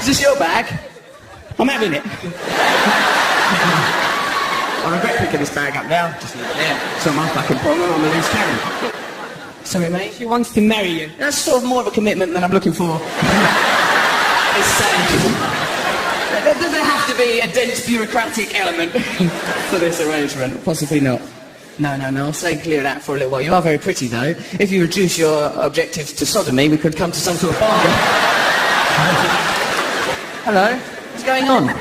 Is this your bag? I'm having it. I regret picking this bag up now. Just leave it there. It's not my fucking problem. I'm a loose cannon. Sorry, mate. She wants to marry you. That's sort of more of a commitment than I'm looking for. It's there doesn't have to be a dense bureaucratic element for this arrangement. Possibly not. No, I'll stay clear of that for a little while. You are very pretty, though. If you reduce your objectives to sodomy, we could come to some sort of bargain. Hello? What's going on?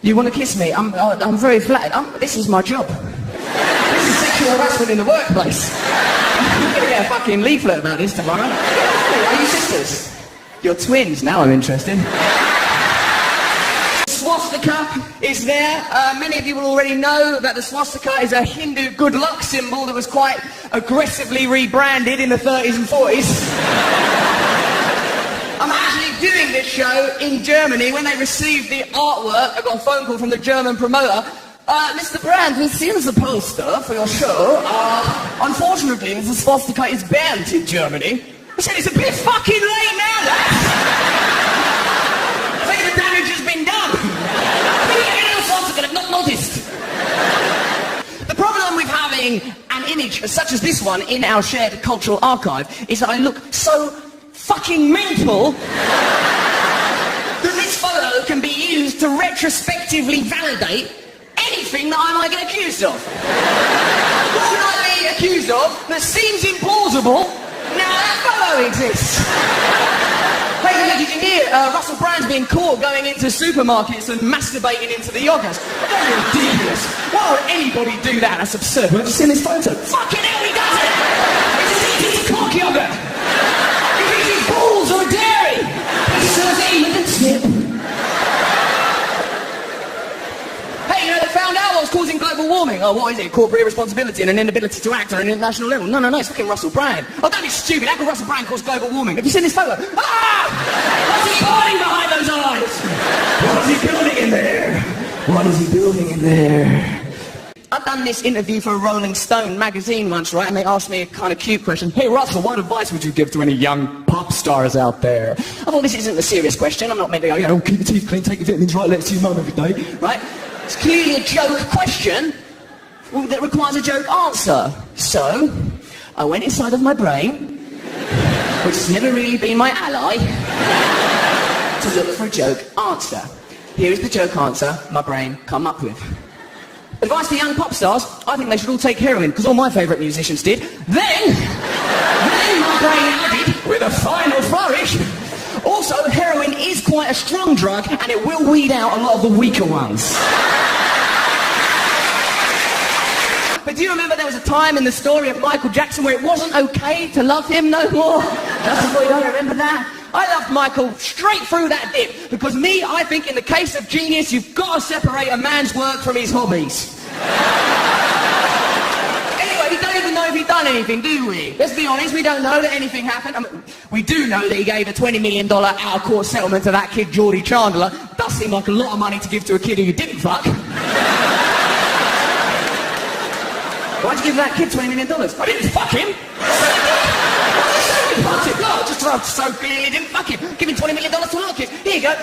You want to kiss me? I'm very flattered. This is my job. This is sexual harassment in the workplace. I'm going to get a fucking leaflet about this tomorrow. Are you sisters? You're twins. Now I'm interested. Swastika is there. Many of you will already know that the swastika is a Hindu good luck symbol that was quite aggressively rebranded in the 30s and 40s. I'm actually doing this show in Germany. When they received the artwork, I got a phone call from the German promoter. Mr. Brand, we've seen the poster for your show. Unfortunately, the swastika is banned in Germany. I said, it's a bit fucking late now, lads. I think the damage has been done. I've not noticed. The problem with having an image such as this one in our shared cultural archive is that I look so fucking mental that this photo can be used to retrospectively validate anything that I might get accused of. What would I be accused of that seems implausible now that photo exists? Hey, did you hear Russell Brand's being caught going into supermarkets and masturbating into the yogurts? That's ridiculous. Why would anybody do that? That's absurd. Have you seen this photo? Fucking hell, he does it! It's cock yogurt! He thinks his balls are dairy! He serves it with a tip. Hey, you know, they found out what's causing global warming. Oh, what is it? Corporate irresponsibility and an inability to act on an international level. No, it's fucking Russell Brand. Oh, don't be stupid. How could Russell Brand cause global warming? Have you seen this photo? Ah! What's he hiding behind those eyes? What is he building in there? What is he building in there? I've done this interview for Rolling Stone magazine once, right? And they asked me a kind of cute question. Hey, Russell, what advice would you give to any young pop stars out there? I thought, this isn't a serious question. I'm not meant to go, keep your teeth clean, take your vitamins right, let's see your mum every day, right? It's clearly a joke question that requires a joke answer. So, I went inside of my brain, which has never really been my ally, to look for a joke answer. Here is the joke answer my brain come up with. Advice to young pop stars, I think they should all take heroin, because all my favourite musicians did. Then my brain added, with a final flourish, also, heroin is quite a strong drug, and it will weed out a lot of the weaker ones. But do you remember there was a time in the story of Michael Jackson where it wasn't okay to love him no more? Just before you don't remember that? I loved Michael straight through that dip, because I think in the case of genius, you've got to separate a man's work from his hobbies. Anyway, we don't even know if he'd done anything, do we? Let's be honest, we don't know that anything happened. We do know that he gave a $20 million out-of-court settlement to that kid, Geordie Chandler. Does seem like a lot of money to give to a kid who you didn't fuck. Why'd you give that kid $20 million? I didn't fuck him. No, just so clearly didn't fuck him. Give him $20 million to another kid. Here you go.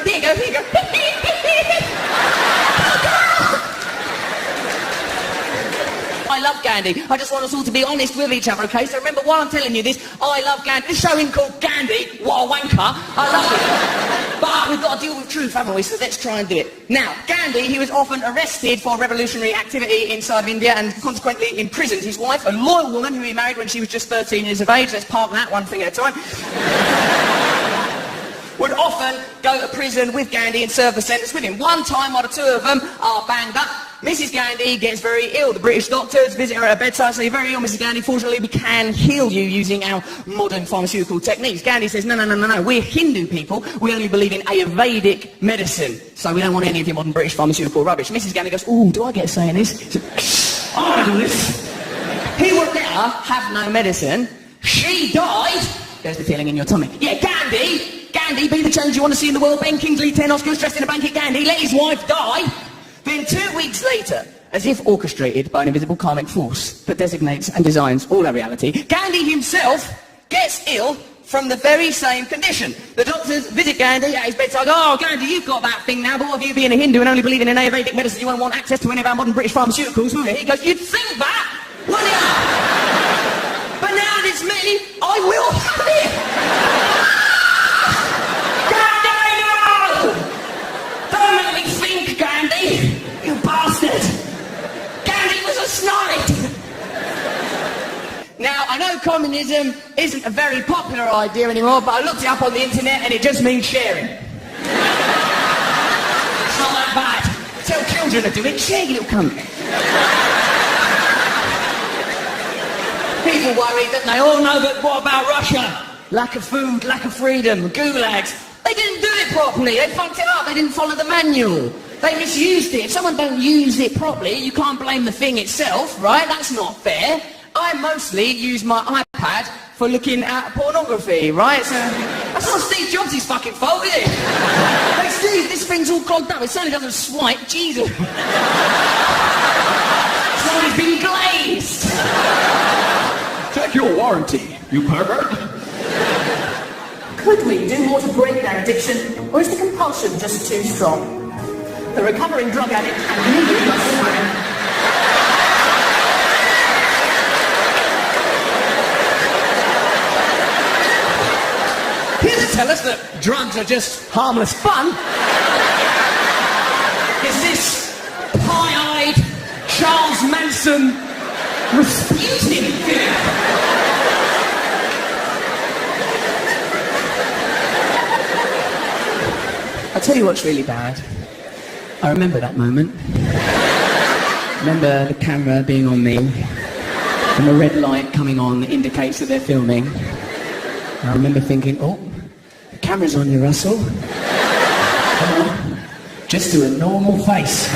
I love Gandhi. I just want us all to be honest with each other, okay? So remember, while I'm telling you this, I love Gandhi. This show ain't called Gandhi, what a wanker. I love it. But we've got to deal with truth, haven't we? So let's try and do it. Now, Gandhi, he was often arrested for revolutionary activity inside of India and consequently imprisoned. His wife, a loyal woman who he married when she was just 13 years of age, let's park that one thing at a time, would often go to prison with Gandhi and serve the sentence with him. One time while the two of them are banged up, Mrs. Gandhi gets very ill. The British doctors visit her at her bedside, say, you're very ill, Mrs. Gandhi. Fortunately, we can heal you using our modern pharmaceutical techniques. Gandhi says, no. We're Hindu people. We only believe in Ayurvedic medicine. So we don't want any of your modern British pharmaceutical rubbish. Mrs. Gandhi goes, ooh, do I get a say in this? He said, I want to do this. He would let her have no medicine. She died. There's the feeling in your tummy. Yeah, Gandhi, be the change you want to see in the world. Ben Kingsley, 10 Oscars, dressed in a blanket. Gandhi let his wife die. Then 2 weeks later, as if orchestrated by an invisible karmic force that designates and designs all our reality, Gandhi himself gets ill, from the very same condition. The doctors visit Gandhi at his bedside. Oh, Gandhi, you've got that thing now, but what of you being a Hindu and only believing in Ayurvedic medicine, you won't want access to any of our modern British pharmaceuticals, will you? He goes, you'd think that, wouldn't you? But now that it's me, I will have it. Gandhi, no! Don't make me think, Gandhi, you bastard. Gandhi was a snide. Now, I know communism isn't a very popular idea anymore, but I looked it up on the internet and it just means sharing. It's not that bad. Tell children to do it, share, you little cunt. People worry that they all know that what about Russia? Lack of food, lack of freedom, gulags. They didn't do it properly, they fucked it up, they didn't follow the manual. They misused it. If someone don't use it properly, you can't blame the thing itself, right? That's not fair. I mostly use my iPad for looking at pornography, right? So that's not Steve Jobs' fucking fault, is it? Hey Steve, this thing's all clogged up. It certainly doesn't swipe. Jesus. Somebody's been glazed. Check your warranty, you pervert. Could we do more to break their addiction, or is the compulsion just too strong? The recovering drug addict and me must swim. Here to tell us that drugs are just harmless fun is this pie-eyed Charles Manson Rasputin figure. I'll tell you what's really bad. I remember that moment. Remember the camera being on me and the red light coming on that indicates that they're filming. And I remember thinking, oh, the camera's on you, Russell. Come on, just do a normal face.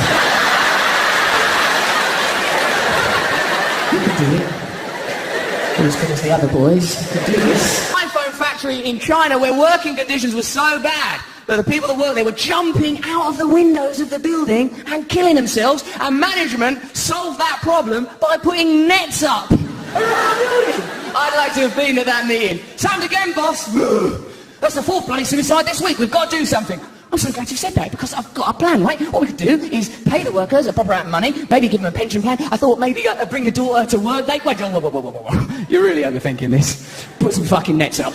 You can do it. Not as good as the other boys. You can do this. iPhone factory in China where working conditions were so bad that the people that worked there were jumping out of the windows of the building and killing themselves, and management solved that problem by putting nets up around the building. I'd like to have been at that meeting. Sound again, boss. That's the fourth bloody suicide this week. We've got to do something. I'm so glad you said that, because I've got a plan, right? What we could do is pay the workers a proper amount of money, maybe give them a pension plan. I thought maybe bring the daughter to work. Wait, whoa. You're really overthinking this. Put some fucking nets up.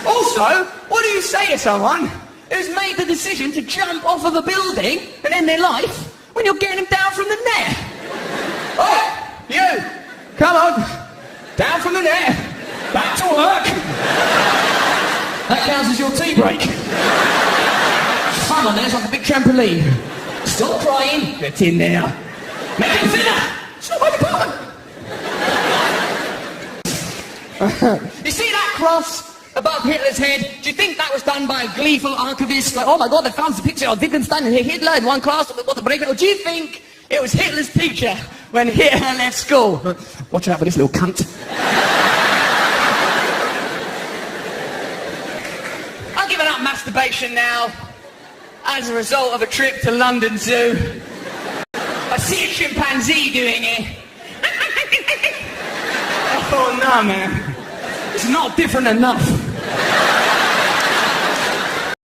Also, what do you say to someone who's made the decision to jump off of a building and end their life when you're getting them down from the net? Oh, you! Come on! Down from the net! Back to work! That counts as your tea break. Fun on there, it's like a big trampoline. Stop crying, get in there. Make it thinner! It's not my department! You see that cross above Hitler's head? Do you think that was done by a gleeful archivist? Like, oh my God, they found the picture of Wittgenstein and Hitler in one class with the break. Or do you think it was Hitler's teacher when Hitler left school? Watch out for this little cunt. I've given up masturbation now as a result of a trip to London Zoo. I see a chimpanzee doing it. I thought, no man, it's not different enough.